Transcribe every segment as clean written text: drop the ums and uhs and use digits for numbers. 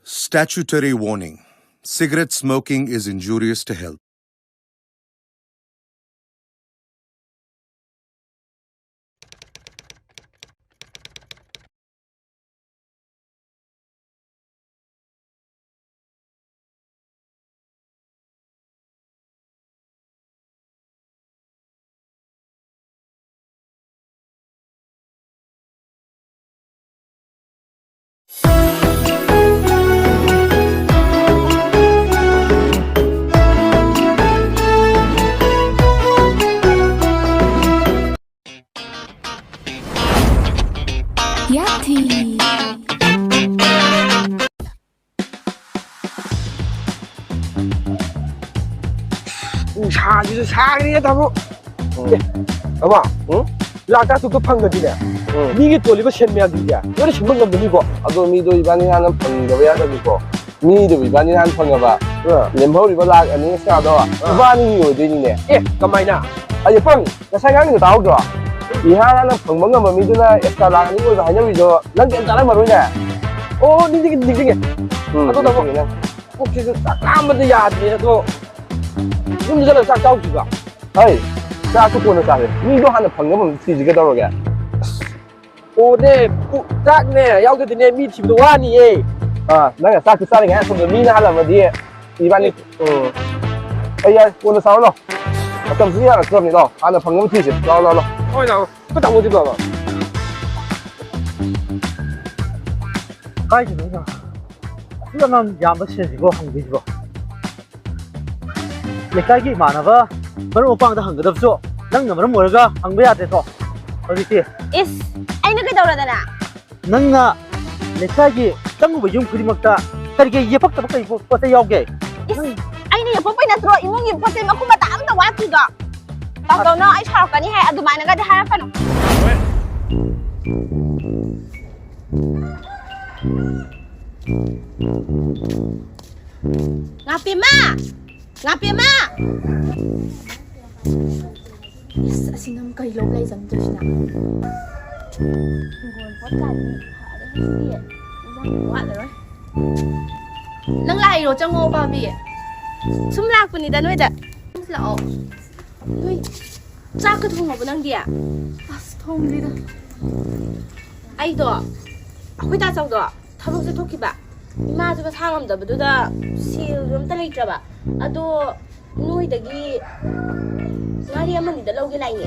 Statutory warning. Cigarette smoking is injurious to health. Yati. ꯅꯨꯡꯁꯥꯁꯤꯁꯨ ꯁꯥꯒꯅꯤꯅꯦ ꯇꯥꯃꯣ ꯑꯃ ꯂꯥꯛꯇꯥ ꯇꯨꯛꯇ ꯐꯪꯒꯗꯤꯅꯦ ꯃꯤꯒꯤ ꯇꯣꯜꯂꯤꯕ ꯁꯦꯟ ꯃꯌꯥꯝꯁꯤꯡꯁꯦ ꯂꯣꯏꯅ ꯁꯤꯟꯕ ꯉꯝꯒꯅꯤꯀꯣ ꯑꯗꯣ ꯃꯤꯗꯣ ꯏꯕꯥꯅꯤ ꯍꯥꯟꯅ ꯐꯪꯗꯕ ꯌꯥꯗꯕꯅꯤꯀꯣ ꯃꯤꯗꯨ ꯏꯕꯥꯅꯤ ꯍꯥꯟꯅ ꯐꯪꯉꯕ ꯂꯦꯝꯍꯧꯔꯤꯕ ꯂꯥꯛ ꯑꯅꯤ ꯑꯦꯛꯁꯇ꯭ꯔꯥꯗꯣ ꯏꯕꯥꯅꯤꯒꯤ ꯑꯣꯏꯗꯣꯏꯅꯤꯅꯦ ꯀꯃꯥꯏꯅ ꯑꯩ ꯄꯪ ꯉꯁꯥꯏ ꯉꯥꯡꯒꯤꯗꯣ ꯇꯥꯍꯧꯗ꯭ꯔꯣ ꯏꯍꯥꯟ ꯍꯥꯟꯅ ꯐꯪꯕ ꯉꯝꯕ ꯃꯤꯗꯨꯅ ꯑꯦꯛꯁꯇ꯭ꯔꯥ ꯂꯥꯛ ꯑꯅꯤ ꯑꯣꯏꯕ ꯍꯥꯏꯅꯕꯤꯗꯣ ꯅꯪ ꯀꯩꯝ ꯆꯥꯔꯝꯃꯔꯣꯏꯅꯦ ꯑꯣ ꯅꯤꯡꯁꯤꯡꯉꯦ ꯑꯗꯣ ꯇꯥꯃꯣ ꯄꯨꯛꯁꯤꯁꯨ ꯆꯥꯛ ꯂꯥꯝꯕꯗ ꯌꯥꯗ꯭ꯔꯦ ꯑꯗꯣ ꯌꯨꯝꯗ ꯆꯠꯂꯒ ꯆꯥꯛ ꯆꯥꯎꯁꯤꯕ ꯍꯩ ꯆꯥꯛꯁꯨ ꯀꯣꯟꯅ ꯆꯥꯁꯦ ꯃꯤꯗꯣ ꯍꯥꯟꯅ ꯐꯪꯅꯕ ꯑꯃ ꯊꯤꯁꯤ ꯀꯩꯗꯧꯔꯒꯦ ꯑꯣꯅꯦ ꯆꯥꯛꯅꯦ ꯌꯥꯎꯗ꯭ꯔꯗꯤꯅꯦ ꯃꯤ ꯊꯤꯕꯗꯣ ꯋꯥꯅꯤꯌꯦ ꯅꯪꯅ ꯆꯥꯛꯁꯨ ꯆꯥꯔꯤꯉꯩ ꯑꯁꯣꯝꯗ ꯃꯤꯅ ꯍꯜꯂꯝꯃꯗꯤ ꯏꯕꯥꯅꯤ ꯑꯩ ꯌꯥꯏ ꯀꯣꯟꯅ ꯆꯥꯔꯣ ꯂꯥꯎ ꯃꯇꯝꯁꯨ ꯌꯥꯔꯛꯇ꯭ꯔꯕꯅꯤ ꯂꯥꯎ ꯍꯥꯟꯅ ꯐꯪꯅꯕ ꯊꯤꯁꯦ ꯂꯥꯎ ꯂꯥꯎ ꯂꯥꯎ ꯍꯣꯏ ꯂꯥꯛꯑꯣ ꯈꯨꯠ ꯇꯥꯃꯣꯗꯤ ꯕꯕꯥ ꯀꯥꯏꯗꯅꯣ ꯑꯉꯥꯡ ꯌꯥꯝꯕ ꯁꯦꯟꯁꯤꯕꯣ ꯍꯪꯗꯣꯏꯁꯤꯕꯣ ꯂꯩꯀꯥꯏꯒꯤ ꯏꯃꯥꯟꯅꯕ ꯃꯔꯨꯞ ꯃꯄꯥꯡꯗ ꯍꯪꯒꯗꯕꯁꯨ ꯅꯪꯅ ꯃꯔꯝ ꯑꯣꯏꯔꯒ ꯍꯪꯕ ꯌꯥꯗꯦꯀꯣ ꯍꯧꯖꯤꯛꯇꯤ ꯏꯁ ꯑꯩꯅ ꯀꯩꯗꯧꯔꯗꯅ ꯅꯪꯅ ꯂꯩꯀꯥꯏꯒꯤ ꯆꯪꯉꯨꯕ ꯌꯨꯝ ꯈꯨꯗꯤꯡꯃꯛꯇ ꯀꯔꯤ ꯌꯦꯞꯄꯛꯇꯕ ꯀꯔꯤ ꯄꯣꯠ ꯆꯩ ꯌꯥꯎꯒꯦ ꯏꯁ ꯑꯩꯅ ꯌꯦꯛꯄꯛꯄꯩ ꯅꯠꯇ꯭ꯔꯣ ꯏꯃꯨꯡꯒꯤ ꯄꯣꯠ ꯆꯩ ꯃꯈꯨꯝ ꯃꯇꯥ ꯑꯝꯇ ꯋꯥꯠꯇ꯭ꯔꯤꯗꯣ ꯇꯧꯗꯧꯅ ꯑꯩ ꯁꯥꯎꯔꯛꯀꯅꯤ ꯍꯥꯏ ꯑꯗꯨꯃꯥꯏꯅꯒꯗꯤ ꯍꯥꯏꯔꯛꯀꯅꯨ ꯉꯥꯄꯦꯝꯃ ꯉꯥꯄꯦꯝꯃ ꯏꯁ ꯑꯁꯤꯅ ꯀꯩ ꯂꯧ ꯂꯩ ꯆꯪꯗꯣꯏꯁꯤꯅ ꯍꯤꯡꯒꯣꯜ ꯄꯣꯠ ꯀꯥꯗꯤ ꯐꯔꯦ ꯍꯧꯖꯤꯛꯇꯤ ꯋꯥꯠꯂꯔꯣꯏ ꯅꯪ ꯂꯥꯛꯏꯔꯣ ꯆꯪꯉꯣ ꯄꯥꯕꯤ ꯁꯨꯝ ꯂꯥꯛꯄꯅꯤꯗ ꯅꯣꯏꯗ ꯂꯥꯛꯑꯣ ꯅꯣꯏ ꯆꯥꯛꯀ ꯊꯣꯡꯉꯕꯣ ꯅꯪꯗꯤ ꯑꯁ ꯊꯣꯡꯗ꯭ꯔꯤꯗ ꯑꯩꯗꯣ ꯑꯩꯈꯣꯏ ꯇꯥꯆꯧꯗꯣ ꯊꯕꯛ ꯆꯠꯊꯣꯛꯈꯤꯕ 이마저 상암더부두다 실좀 떨어있더라. 아도 노이덕이 말이 한번 이들 오게 나이네.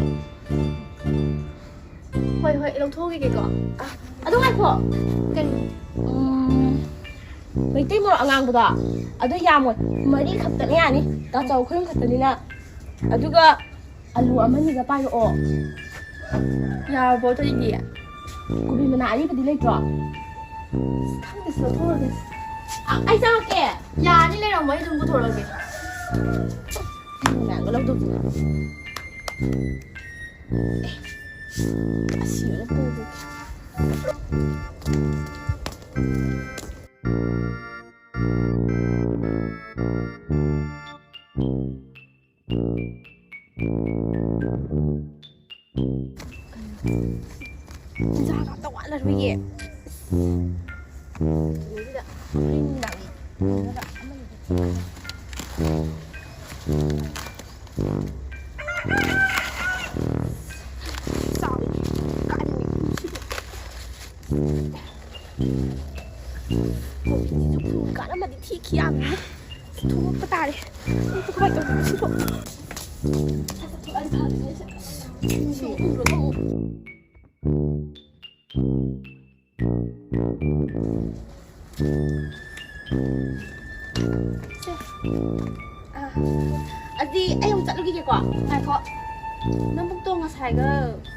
호이 이렇게 아도 말고 mấy mor angang buda adu yamoi mari khattani yani ta chaw khrim khattani na aduga alu amani ga pai ro ya bo to idi kubi mana ani padi le tro khang dis lo thor des ai sa ke ya ni le ro mai dum bu thor ke na ga lo tu asi lo tu 자가 또 왔나 저기 여기다 린당이 여기다 cả mà đi thi kia thu cái ta đi thu cái bạch đầu thu đi anh không chặn được cái quả này có nâng bông tông sai cái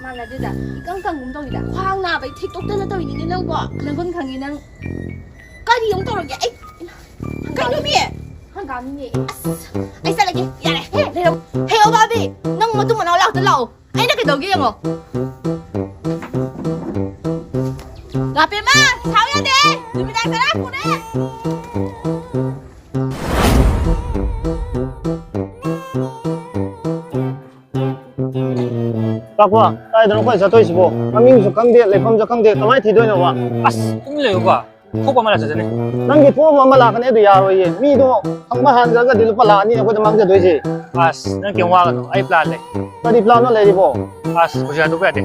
mà là gì đó căng căng cũng tông gì đó khoang nào vậy thì tốt tên là tôi nhìn nâng quả nâng con thằng gì nâng cái gì cũng tông được vậy cái gì vậy 한가미니 아이 살라게 야래 해 해요 바비 넌 뭐 좀 나올라 들라오 아이 나게 너기 영어 라페마 사오야 돼 준비 잘 살아 보내 ꯀꯥꯏꯗꯅꯣ ꯑꯩꯈꯣꯏ ꯆꯠꯇꯣꯏꯁꯤꯕꯣ ꯃꯃꯤꯡꯁꯨ ꯈꯪꯗꯦ ꯂꯩꯐꯝꯁꯨ ꯈꯪꯗꯦ ꯀꯃꯥꯏꯅ ꯊꯤꯗꯣꯏꯅꯣ ꯋꯥ ꯑꯁ ꯇꯨꯃꯤꯟ ꯂꯩꯌꯨꯀꯣ ꯊꯣꯛꯄ ꯑꯃ ꯂꯥꯛꯆꯁꯤꯅꯦ ꯅꯪꯒꯤ ꯊꯣꯛꯑꯕ ꯑꯃ ꯂꯥꯛꯀꯅꯤ ꯑꯗꯨ ꯌꯥꯔꯣꯏꯌꯦ ꯃꯤꯗꯣ ꯐꯪꯕ ꯍꯥꯟꯖꯔꯒꯗꯤ ꯂꯨꯄꯥ ꯂꯥꯛ ꯑꯅꯤ ꯑꯩꯈꯣꯏꯗ ꯃꯥꯡꯖꯗꯣꯏꯁꯦ ꯑꯁ ꯅꯪ ꯀꯩꯝ ꯋꯥꯒꯅꯨ ꯑꯩ ꯄ꯭ꯂꯥꯟ ꯂꯩ ꯀꯔꯤ ꯄ꯭ꯂꯥꯟꯅꯣ ꯂꯩꯔꯤꯕꯣ ꯑꯁ ꯍꯧꯖꯤꯛ ꯍꯥꯏꯗꯣꯛꯄ ꯌꯥꯗꯦ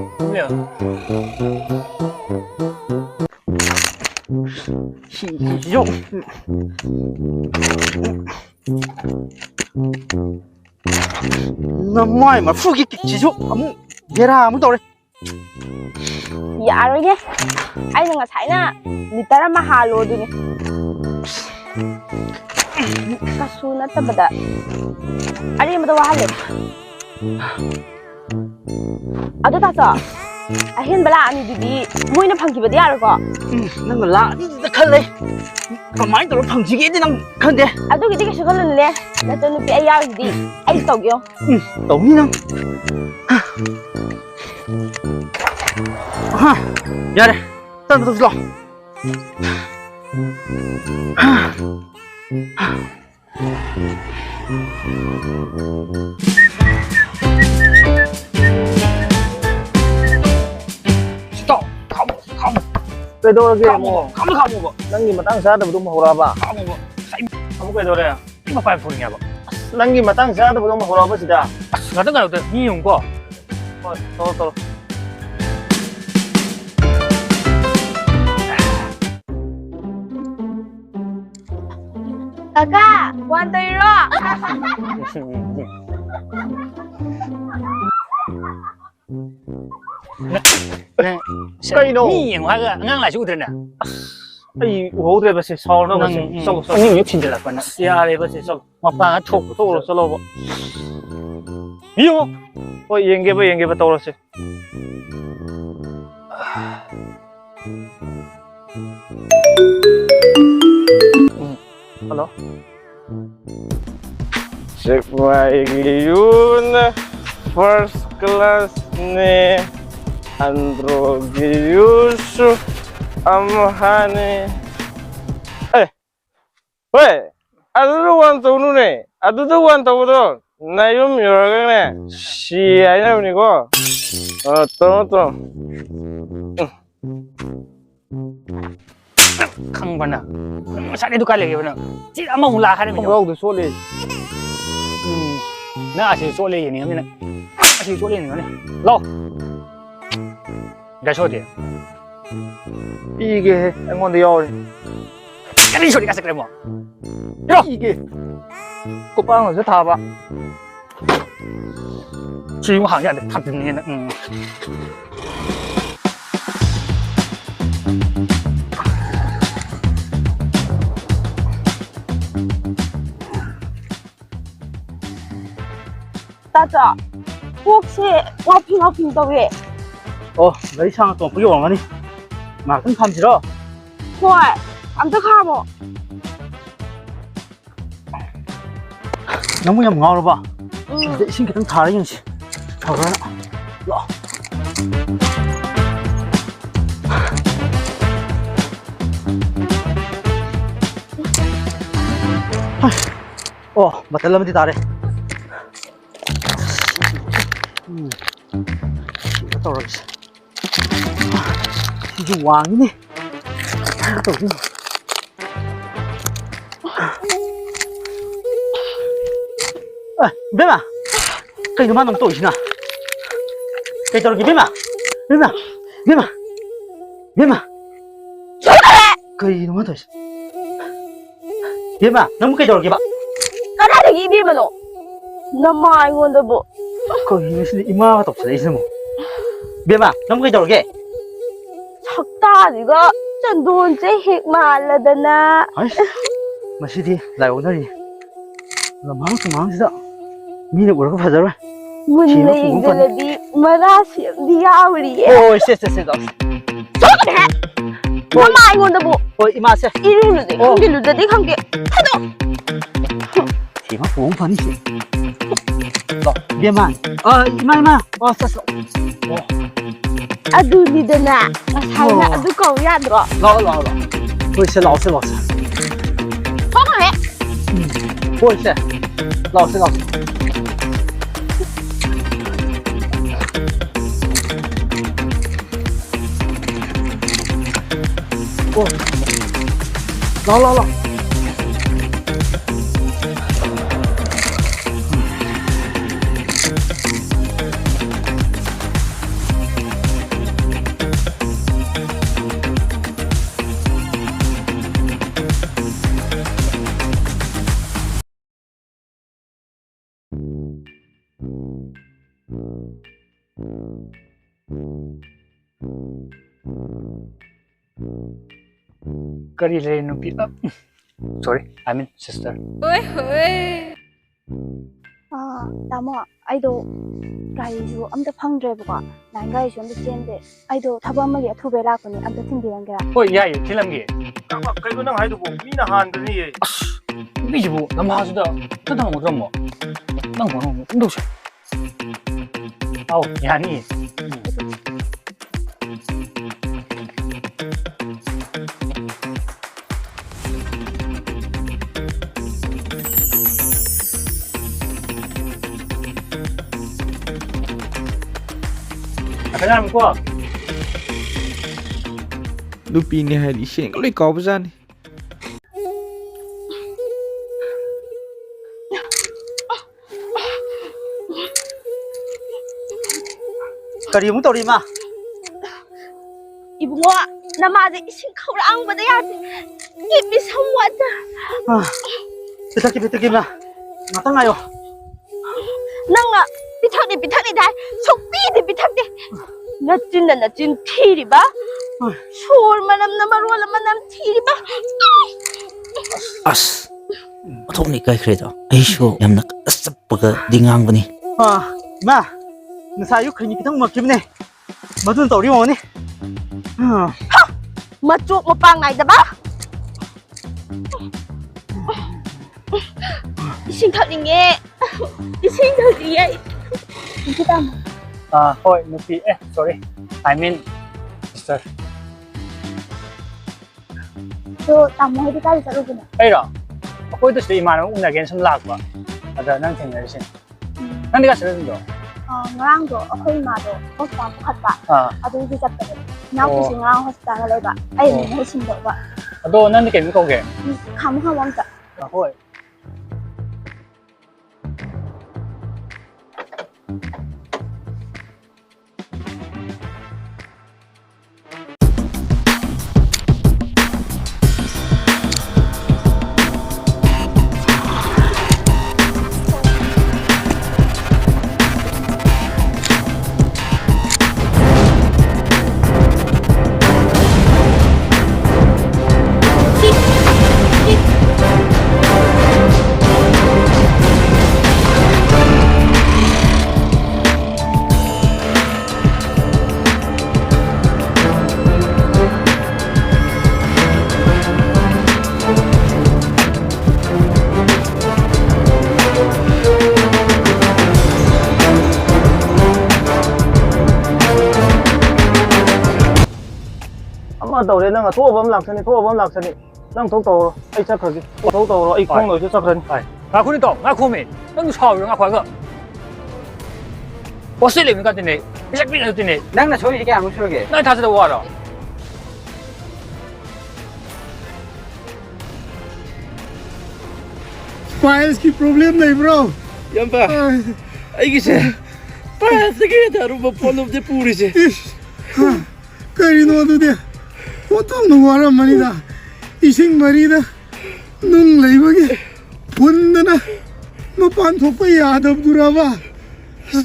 시죠. 너무해 말 푸기 지죠. 아무 얘라 아무 떠래. ꯌꯥꯔꯣꯏꯅꯦ ꯑꯩꯅ ꯉꯁꯥꯏꯅ ꯂꯤꯇꯔ ꯑꯃ ꯍꯥꯜꯂꯣ ꯑꯗꯨꯅꯤ ꯀꯩꯁꯨ ꯅꯠꯇꯕꯗ ꯑꯔꯦꯝꯕꯗ ꯋꯥꯍꯜꯂꯦ ꯑꯗꯨ ꯇꯥꯆꯧ ꯑꯍꯦꯟꯕ ꯂꯥꯛꯑꯅꯤꯗꯨꯗꯤ ꯃꯣꯏꯅ ꯐꯪꯈꯤꯕꯗꯤ ꯌꯥꯔꯣꯏꯀꯣ ꯅꯪꯅ ꯂꯥꯛꯑꯅꯤꯗ ꯈꯜꯂꯦ ꯀꯃꯥꯏꯅ ꯇꯧꯔ ꯐꯪꯁꯤꯒꯦꯗꯤ ꯅꯪ ꯈꯪꯗꯦ ꯑꯗꯨꯒꯤꯗꯤ ꯀꯩꯁꯨ ꯈꯜꯂꯨꯅꯨꯅꯦ ꯅꯆꯟꯅꯨꯄꯤ ꯑꯩ ꯌꯥꯎꯔꯤꯁꯤꯗꯤ ꯑꯩ ꯇꯧꯒꯦꯌꯣ tꯧ니 nang 야래 딴 데도 줄러 stop come 그래도게 뭐 가먹어 낭기 마땅 사다부도 뭐 호라봐 가먹어 그래도래 이거 빨리 보내냐 봐 낭기 마땅 사다부도 뭐 호라봐 시다 가든 가든 니 용거 떨어 까까 완도이로 cây đâu 니 용화가 ngang lại chỗ 들었나 ai uống rồi bác sĩ sau nó bác sĩ sau sau 니 욕친들 날 뻔나 야 đấy bác sĩ sau 막방 톡 또 rồi sau lâu 이거 yenge ba tao rồi Hello. Sigma yun first class ni Androgyus amhani. Weh, aduh wan tahu nune, aduh wan tahu tu, nayum yorang ne, si ayah ni ko, tuh. 강반나 살에도 깔려게 버나 찌 아마 올라 하는 거 Không đâu tôi số lên. 나 아시 쏠래 얘네 하면 아시 쏠래 얘네 로 나 소리 이게 anh ngon điều này. cái 소리 가서 그래 뭐 이게 꽃빵은 rất thà ba. 지금 항상 다 듣는 따자 혹시 와핑 더위 lấy sang tổng cái vòng này. Mà cũng tham gì đó. 헐 깜짝하모 너무 형 ngầu rồi ba. 응 Để xin cái tấm thà đấy nhỉ. Thà ra. Lọ. Mà tên lâm đi ta đây. Tao rồi. Thì hoàng đi. Tao đi. Bên mà. Cái nó nông tội gì nào? Cái tao cái bên mà. Bên mà. Bên mà. Bên mà. Cái nó tội. Bên mà. Nó muốn cái tao cái bạn. 까다르기 입이면은 너무 아이고인데 뭐 거기 이마가 없어 있어 뭐. 비마 너무 cái 저렇게. 적다 이거 전 돈째 핵 말라다나 아이. 마시디 lại 오늘이. 나 망치다. 미네 뭐라고 하자라. 문내 이들이 마라시 디아우리에 오, 쎄. 너무 아이고인데 뭐 이마세. 이리루데 한길루데 한길 타도 thì mắc uống phần đi rồi biên mà 이마 쌌어 아두니드나 사이나 아두 거우야들어 러 보이세 라오스 허가해 보이세 라오스 ꯂꯥꯛꯑꯣ Kari rin nupi. Sorry, I mean sister. ꯇꯥꯃꯣ ꯑꯩꯗꯣ ꯒꯥꯔꯤꯁꯨ ꯑꯝꯇ ꯐꯪꯗ꯭ꯔꯦꯕꯀꯣ ꯅꯍꯥꯟ ꯒꯥꯔꯤꯁꯨ ꯑꯝꯇ ꯆꯦꯟꯗꯦ ꯑꯩꯗꯣ ꯊꯕꯛ ꯑꯃꯒꯤ ꯑꯊꯨꯕꯩ ꯂꯥꯛꯄꯅꯤ ꯑꯝꯇ ꯊꯤꯟꯕꯤꯔꯝꯒꯦꯔꯥ Hoy, yay, thilamgi. ꯀꯩꯅꯣ ꯅꯪ ꯍꯥꯏꯗꯨꯕꯨ ꯃꯤꯅ ꯍꯥꯟꯗꯅꯤꯌꯦ Bijibu, namahasuda. Tadang mo dramo. Nang mo mo. Ndo siya. Aw, yani. Kailangan ko. Nupini hari sing loi kau bezani. Kari mo tori ma. Ibungo, namase ising kaurang bada yate. Give me some water. Bitaki ma. Ngata ngayo. Nanga, bitaki dai. Sokpi di bitaki. Nachin thiri ba. Shor manam namarwal manam thiri ba. As thokni kai khredo aisho yamna asappaga dingang bani Ma. Nasayo khrini kitang makimne. Madun tori mo ni. Machuk mapang ngai da ba. Ising thakninge. Ising thakninge. Kita mo Hoy, nupi. Sorry. I mean sister. so tamo hindi tayo sa lugar na Ay ra. Ako ito si Imano una again sum lakwa. Ada nang tingnan sin. Nandi ka sa ndo. ngarang do ako'y mado hospital bukhat ba adu di chapter na ko sing ngarang hospital na ba ay mo sin do ba Ado nandi kay ko ge. kamu ka wang ta Hoy. tàu nang thua bấm lạc sani nang thúc tàu ai chắc rồi thúc tàu ai không rồi chứ chắc rồi Nga kuni to, nga kumi. Nang sao nga kwa ga. Wasi le mi ka tine. Isak bi na tine. Nang na choi ke ang choi ke. Na ta sa wa ro. Files की problem नहीं bro. Yamba. Ay gise. Files के दारू बपोल of the पूरी से. Kari no adu de. Hotel no wara mani da. Ising mari da. Nung lai bagi. Pundana. Mapan thokpa yadab duraba.